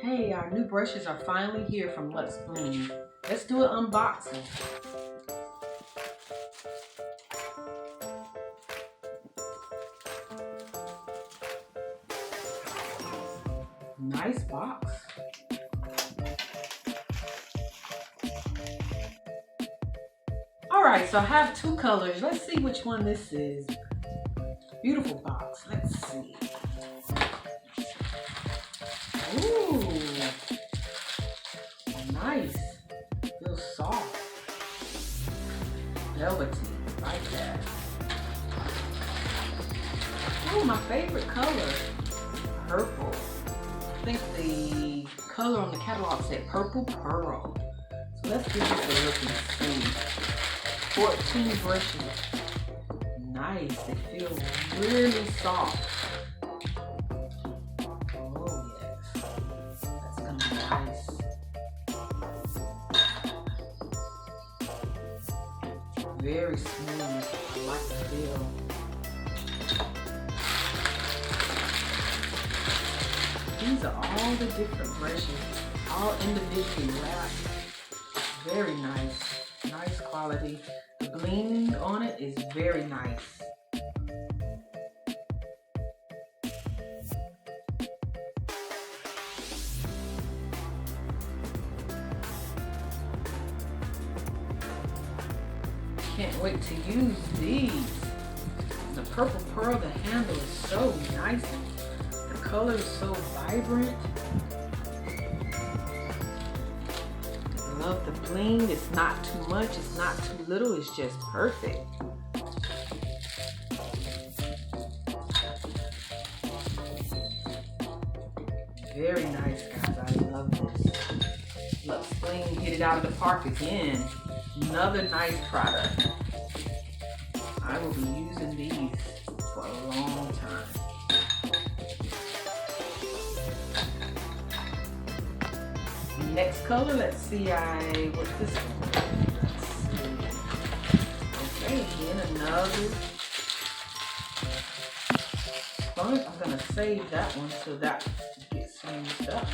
Hey, our new brushes are finally here from LuxBlingz. Let's do an unboxing. Nice box. Alright, so I have two colors. Let's see which one this is. Beautiful box. Let's see. Ooh. Nice. Feels soft. Velvety. Like that. Oh, my favorite color. Purple. I think the color on the catalog said Purple Pearl. So let's give this a look and see. 14 brushes. Nice. They feel really soft. Oh yes. That's gonna be nice. Very smooth. I like the feel. These are all the different brushes, all individually wrapped. Very nice. Nice quality. The bling on it is very nice. Can't wait to use these. The Purple Pearl, the handle is so nice. The color is so vibrant. Love the bling. It's not too much, it's not too little, it's just perfect. Very nice, guys. I love this. LuxBlingz hit it out of the park again. Another nice product. I will be using these for a long time. Next color, let's see, what's this one? Let's see. Okay, again, another fun. I'm gonna save that one so that gets used up.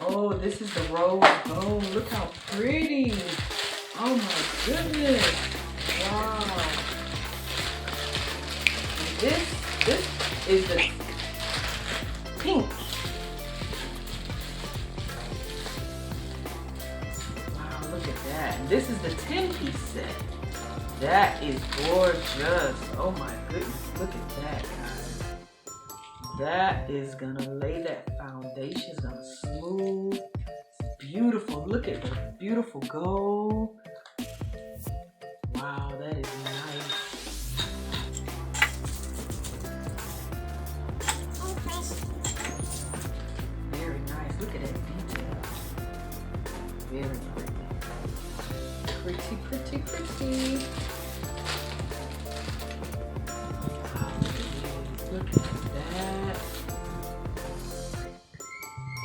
Oh, this is the rose gold. Look how pretty. Oh my goodness. Wow. This is the pink. And this is the 10-piece set. That is gorgeous. Oh my goodness, look at that, guys. That is gonna lay that foundation. It's gonna smooth. It's beautiful. Look at the beautiful gold. Wow, that is nice. Very nice. Look at that detail. Very pretty. Pretty, pretty, pretty. Look at that.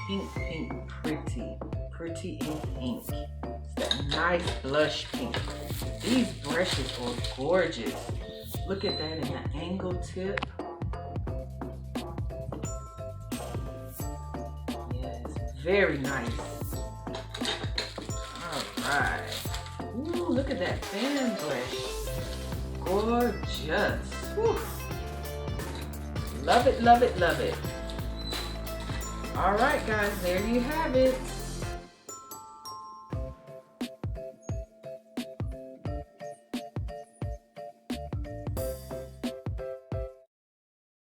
Pink, pink, pretty. Pretty ink, pink. It's that nice blush pink. These brushes are gorgeous. Look at that in the angle tip. Yes, very nice. Alright. Ooh, look at that fan brush. Gorgeous. Whew. Love it, love it, love it. Alright guys, there you have it.